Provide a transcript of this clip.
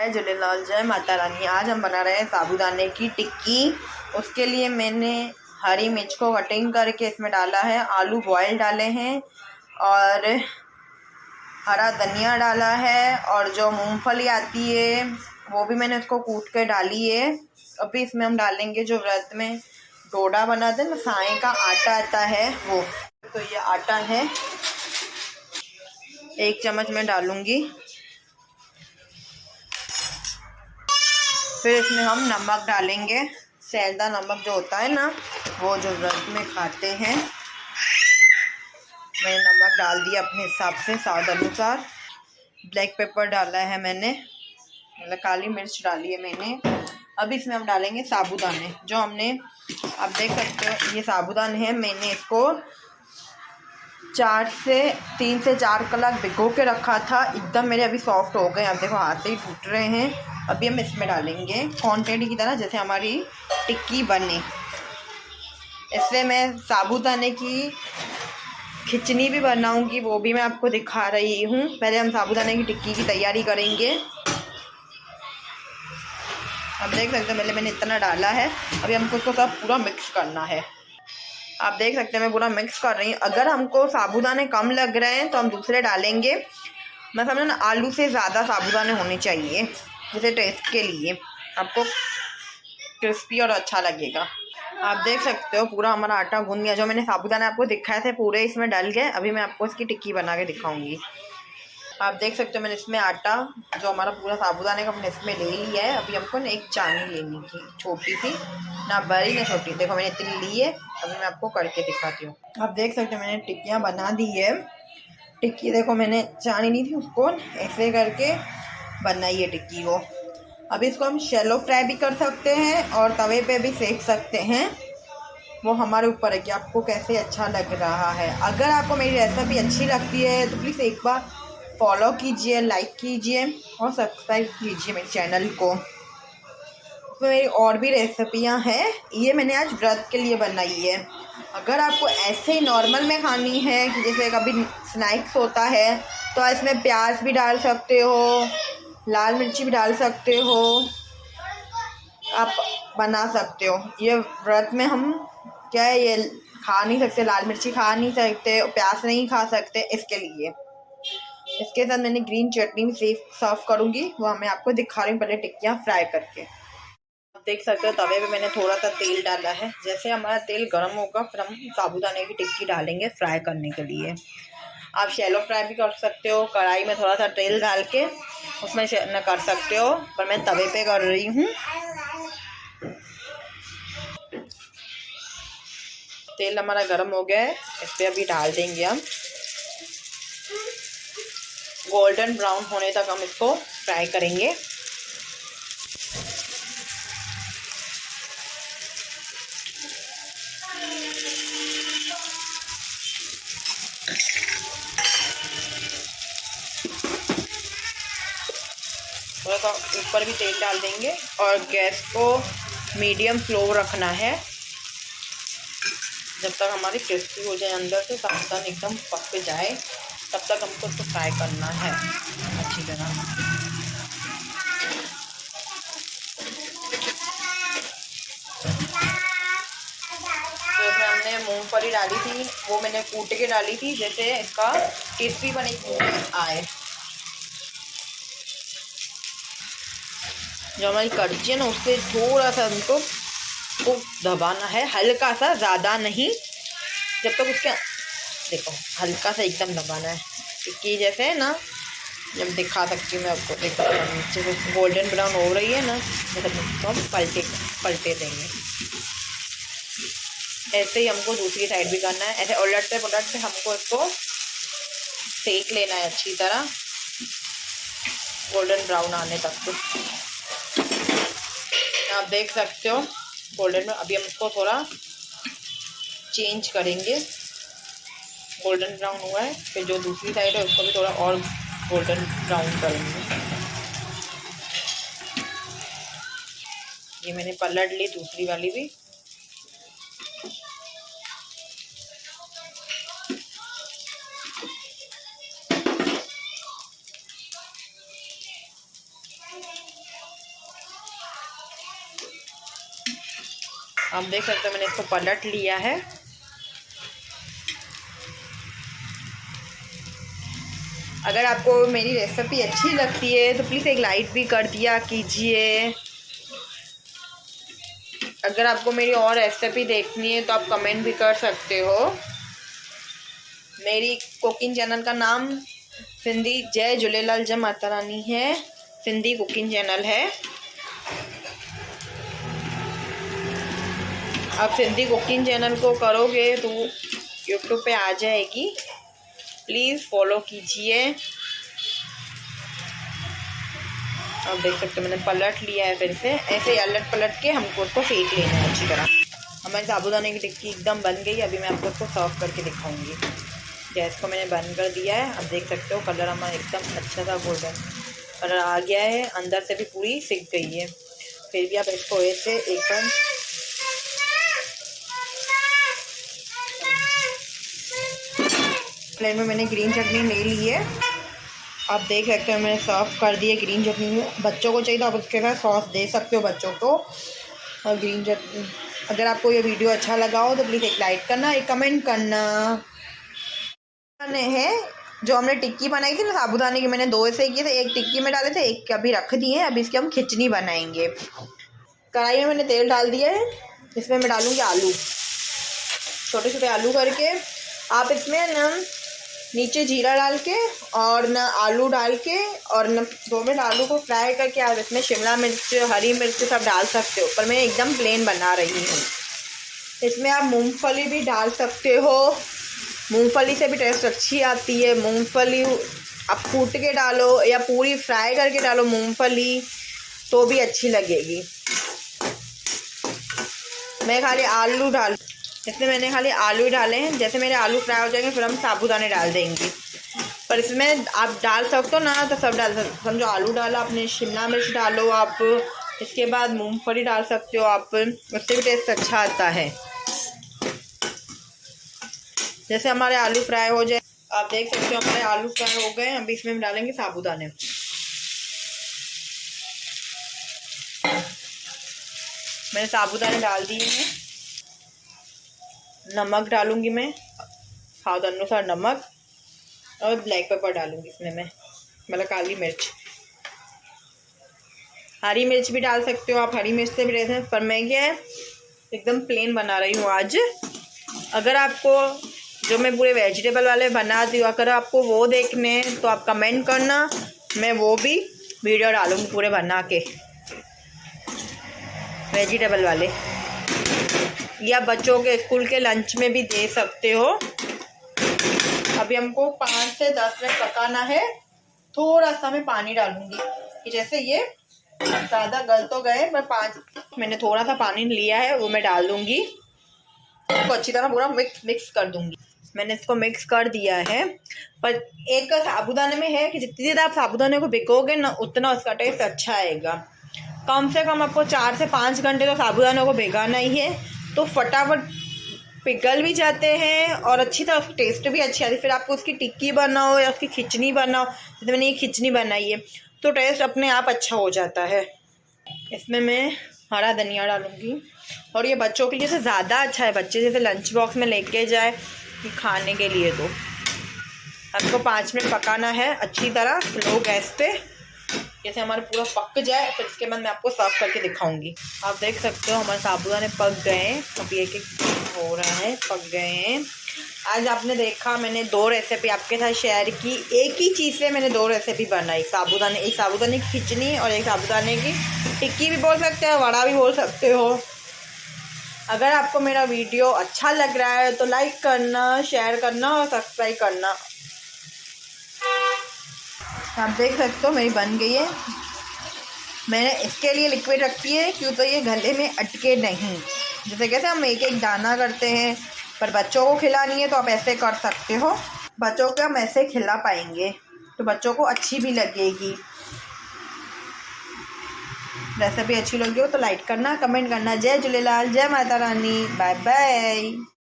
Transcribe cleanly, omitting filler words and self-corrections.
जय झूलेलाल, जय माता रानी। आज हम बना रहे हैं साबूदाने की टिक्की। उसके लिए मैंने हरी मिर्च को कटिंग करके इसमें डाला है, आलू बॉयल डाले हैं और हरा धनिया डाला है, और जो मूंगफली आती है वो भी मैंने उसको कूट के डाली है। अभी इसमें हम डालेंगे जो व्रत में डोडा बनाते हैं ना, साए का आटा आता है वो। तो ये आटा है, 1 चम्मच मैं डालूंगी। फिर इसमें हम नमक डालेंगे, सेंधा नमक जो होता है ना, वो जो व्रत में खाते हैं। मैंने नमक डाल दिया अपने हिसाब से, स्वाद अनुसार। ब्लैक पेपर डाला है मैंने, मतलब काली मिर्च डाली है मैंने। अब इसमें हम डालेंगे साबूदाने जो हमने, आप देख सकते हो ये साबूदाने हैं। मैंने इसको 3 से 4 कलाक भिगो के रखा था। एकदम मेरे अभी सॉफ्ट हो गए, आप देखो हाथ से ही टूट रहे हैं। अभी हम इसमें डालेंगे क्वांटिटी की तरह, जैसे हमारी टिक्की बने। इसलिए मैं साबूदाने की खिचड़ी भी बनाऊंगी, वो भी मैं आपको दिखा रही हूँ। पहले हम साबूदाने की टिक्की की तैयारी करेंगे। आप देख सकते हो पहले मैंने इतना डाला है। अभी हमको उसको सब पूरा मिक्स करना है। आप देख सकते हैं मैं पूरा मिक्स कर रही हूँ। अगर हमको साबूदाने कम लग रहे हैं तो हम दूसरे डालेंगे। मैं समझो ना, आलू से ज़्यादा साबूदाने होने चाहिए, जैसे टेस्ट के लिए आपको क्रिस्पी और अच्छा लगेगा। आप देख सकते हो पूरा हमारा आटा गूंद गया। जो मैंने साबूदाना आपको दिखाए थे पूरे इसमें डल गए। अभी मैं आपको इसकी टिक्की बना के दिखाऊंगी। आप देख सकते हो मैंने इसमें आटा जो हमारा पूरा साबूदाने का हमने इसमें ले लिया है। अभी हमको एक चानी लेनी थी, छोटी सी, ना बड़ी ना छोटी। देखो मैंने इतनी ली है। अभी मैं आपको करके दिखाती हूँ। आप देख सकते हो मैंने टिक्कियाँ बना दी है। टिक्की देखो मैंने चानी ली थी, उसको ऐसे करके बनाई है टिक्की को। अभी इसको हम शैलो फ्राई भी कर सकते हैं और तवे पे भी सेक सकते हैं। वो हमारे ऊपर है कि आपको कैसे अच्छा लग रहा है। अगर आपको मेरी रेसिपी अच्छी लगती है तो प्लीज़ एक बार फॉलो कीजिए, लाइक कीजिए और सब्सक्राइब कीजिए मेरे चैनल को। उसमें मेरी और भी रेसिपियाँ हैं, ये मैंने आज व्रत के लिए बनाई है। अगर आपको ऐसे ही नॉर्मल में खानी है कि जैसे कभी स्नैक्स होता है, तो इसमें प्याज भी डाल सकते हो, लाल मिर्ची भी डाल सकते हो, आप बना सकते हो। ये व्रत में हम क्या है, ये खा नहीं सकते, लाल मिर्ची खा नहीं सकते, प्याज नहीं खा सकते, इसके लिए। इसके साथ मैंने ग्रीन चटनी भी सर्व करूँगी, वो मैं आपको दिखा रही हूँ पहले टिक्कियाँ फ्राई करके। आप देख सकते हो तवे पे मैंने थोड़ा सा तेल डाला है। जैसे हमारा तेल गर्म होगा फिर हम साबूदाने की टिक्की डालेंगे फ्राई करने के लिए। आप शैलो फ्राई भी कर सकते हो, कढ़ाई में थोड़ा सा तेल डाल के उसमें कर सकते हो, पर मैं तवे पे कर रही हूँ। तेल हमारा गर्म हो गया है, इस पर अभी डाल देंगे हम। गोल्डन ब्राउन होने तक हम इसको फ्राई करेंगे। थोड़ा सा ऊपर भी तेल डाल देंगे और गैस को मीडियम फ्लो रखना है जब तक हमारी क्रिस्पी हो जाए, अंदर से साबुदाना एकदम पक जाए, तब तक हमको उसको फ्राई करना है अच्छी तरह। तो इसमें हमने मूंगफली डाली थी, वो मैंने कूट के डाली थी, जैसे इसका क्रिस्पी बने आए। जो हमारी कड़छी है ना, उससे थोड़ा सा हमको को दबाना है, हल्का सा, ज़्यादा नहीं। जब तक उसके देखो हल्का सा एकदम दबाना है, टिक्की जैसे है ना, जब दिखा सकती हूँ मैं आपको। देखो नीचे से गोल्डन ब्राउन हो रही है ना, मतलब तो हम पलटे देंगे। ऐसे ही हमको दूसरी साइड भी करना है। ऐसे उलटते पुलटते हमको इसको सेक लेना है अच्छी तरह, गोल्डन ब्राउन आने तक। आप देख सकते हो गोल्डन में। अभी हम इसको थोड़ा चेंज करेंगे, गोल्डन ब्राउन हुआ है, फिर जो दूसरी साइड है उसको भी थोड़ा और गोल्डन ब्राउन करेंगे। ये मैंने पलट ली दूसरी वाली भी। आप देख सकते हो मैंने इसको पलट लिया है। अगर आपको मेरी रेसिपी अच्छी लगती है तो प्लीज़ एक लाइक भी कर दिया कीजिए। अगर आपको मेरी और रेसिपी देखनी है तो आप कमेंट भी कर सकते हो। मेरी कुकिंग चैनल का नाम सिंधी जय झूलेलाल जय माता रानी है, सिंधी कुकिंग चैनल है। आप सिंधी कुकिंग चैनल को करोगे तो यूट्यूब पे आ जाएगी, प्लीज़ फॉलो कीजिए। आप देख सकते हो मैंने पलट लिया है, फिर से ऐसे अलट पलट के हमको उसको सेक लेना है अच्छी तरह। हमारी साबूदाने की टिक्की एकदम बन गई। अभी मैं आपको उसको सर्व करके दिखाऊंगी। गैस को मैंने बंद कर दिया है। आप देख सकते हो कलर हमारा एकदम अच्छा सा गोल्डन कलर आ गया है, अंदर से भी पूरी सिक गई है। फिर भी आप इसको ऐसे एक बार प्लेट में मैंने ग्रीन चटनी ले ली है। आप देख सकते हो मैंने सर्व कर दी है ग्रीन चटनी में। बच्चों को चाहिए तो आप उसके साथ सॉस दे सकते हो बच्चों को। और ग्रीन चटनी, अगर आपको ये वीडियो अच्छा लगा हो तो प्लीज़ एक लाइक करना, एक कमेंट करना। है जो हमने टिक्की बनाई थी ना साबूदाने की, मैंने 2 ऐसे किए थे, एक टिक्की में डाले थे, एक अभी रख दिए हैं। अभी इसकी हम खिचड़ी बनाएंगे। कढ़ाई में मैंने तेल डाल दिया है। इसमें मैं डालूँगी आलू, छोटे छोटे आलू करके। आप इसमें न नीचे जीरा डाल के और न आलू डाल के और न 2 मिनट आलू को फ्राई करके आप इसमें शिमला मिर्च, हरी मिर्च सब डाल सकते हो। पर मैं एकदम प्लेन बना रही हूँ। इसमें आप मूंगफली भी डाल सकते हो, मूंगफली से भी टेस्ट अच्छी आती है। मूंगफली आप कूट के डालो या पूरी फ्राई करके डालो मूंगफली तो भी अच्छी लगेगी। मैं खाली आलू डाल, इसमें मैंने खाली आलू ही डाले हैं। जैसे मेरे आलू फ्राई हो जाएंगे फिर हम साबूदाने डाल देंगे। पर इसमें आप डाल सकते हो ना तो सब डाल सकते हो। समझो आलू डाला आपने, शिमला मिर्च डालो आप, इसके बाद मूंगफली डाल सकते हो आप, उससे भी टेस्ट अच्छा आता है। जैसे हमारे आलू फ्राई हो जाए, आप देख सकते हो हमारे आलू फ्राई हो गए। अभी इसमें हम डालेंगे साबूदाने। मैंने साबूदाने डाल दिए हैं। नमक डालूंगी मैं, स्वाद अनुसार नमक, और ब्लैक पेपर डालूंगी इसमें मैं, मतलब काली मिर्च। हरी मिर्च भी डाल सकते हो आप, हरी मिर्च से भी रहते हैं। पर मैं क्या है एकदम प्लेन बना रही हूँ आज। अगर आपको जो मैं पूरे वेजिटेबल वाले बनाती हूँ, अगर आपको वो देखने हैं तो आप कमेंट करना, मैं वो भी वीडियो डालूँगी पूरे बना के वेजिटेबल वाले। या बच्चों के स्कूल के लंच में भी दे सकते हो। अभी हमको 5 से 10 मिनट पकाना है। थोड़ा सा मैं पानी डालूँगी कि जैसे ये ज़्यादा गल तो गए, पर मैंने थोड़ा सा पानी लिया है वो मैं डाल दूँगी। इसको अच्छी तरह पूरा मिक्स कर दूँगी। मैंने इसको मिक्स कर दिया है। पर एक साबूदाने में है कि जितनी ज़्यादा आप साबूदाने को भिगोगे ना उतना उसका टेस्ट अच्छा आएगा। कम से कम आपको 4 से 5 घंटे तो साबूदाने को भिगाना ही है, तो फटाफट पिघल भी जाते हैं और अच्छी तरह उसकी टेस्ट भी अच्छी आती है। फिर आपको उसकी टिक्की बनाओ या उसकी खिचड़ी बनाओ, जैसे मैंने ये खिचड़ी बनाई है तो टेस्ट अपने आप अच्छा हो जाता है। इसमें मैं हरा धनिया डालूँगी। और ये बच्चों के लिए से ज़्यादा अच्छा है, बच्चे जैसे लंच बॉक्स में लेके जाए खाने के लिए। तो आपको 5 मिनट पकाना है अच्छी तरह स्लो गैस पे, जैसे हमारे पूरा पक जाए। फिर इसके बाद मैं आपको सर्व करके दिखाऊंगी। आप देख सकते हो हमारे साबूदाने पक गए हैं। अभी एक एक हो रहा है, पक गए हैं। आज आपने देखा मैंने 2 रेसिपी आपके साथ शेयर की। एक ही चीज़ से मैंने 2 रेसिपी बनाई, साबूदाने, एक साबूदाने की खिचड़ी और एक साबूदाने की टिक्की भी बोल सकते हो, वड़ा भी बोल सकते हो। अगर आपको मेरा वीडियो अच्छा लग रहा है तो लाइक करना, शेयर करना और सब्सक्राइब करना। आप देख सकते हो मेरी बन गई है। मैंने इसके लिए लिक्विड रखी है क्यों, तो ये गले में अटके नहीं। जैसे कैसे हम एक एक दाना करते हैं, पर बच्चों को खिलानी है तो आप ऐसे कर सकते हो। बच्चों को हम ऐसे खिला पाएंगे तो बच्चों को अच्छी भी लगेगी। रेसिपी अच्छी लगी हो तो लाइक करना, कमेंट करना। जय झूलेलाल, जय माता रानी, बाय बाय।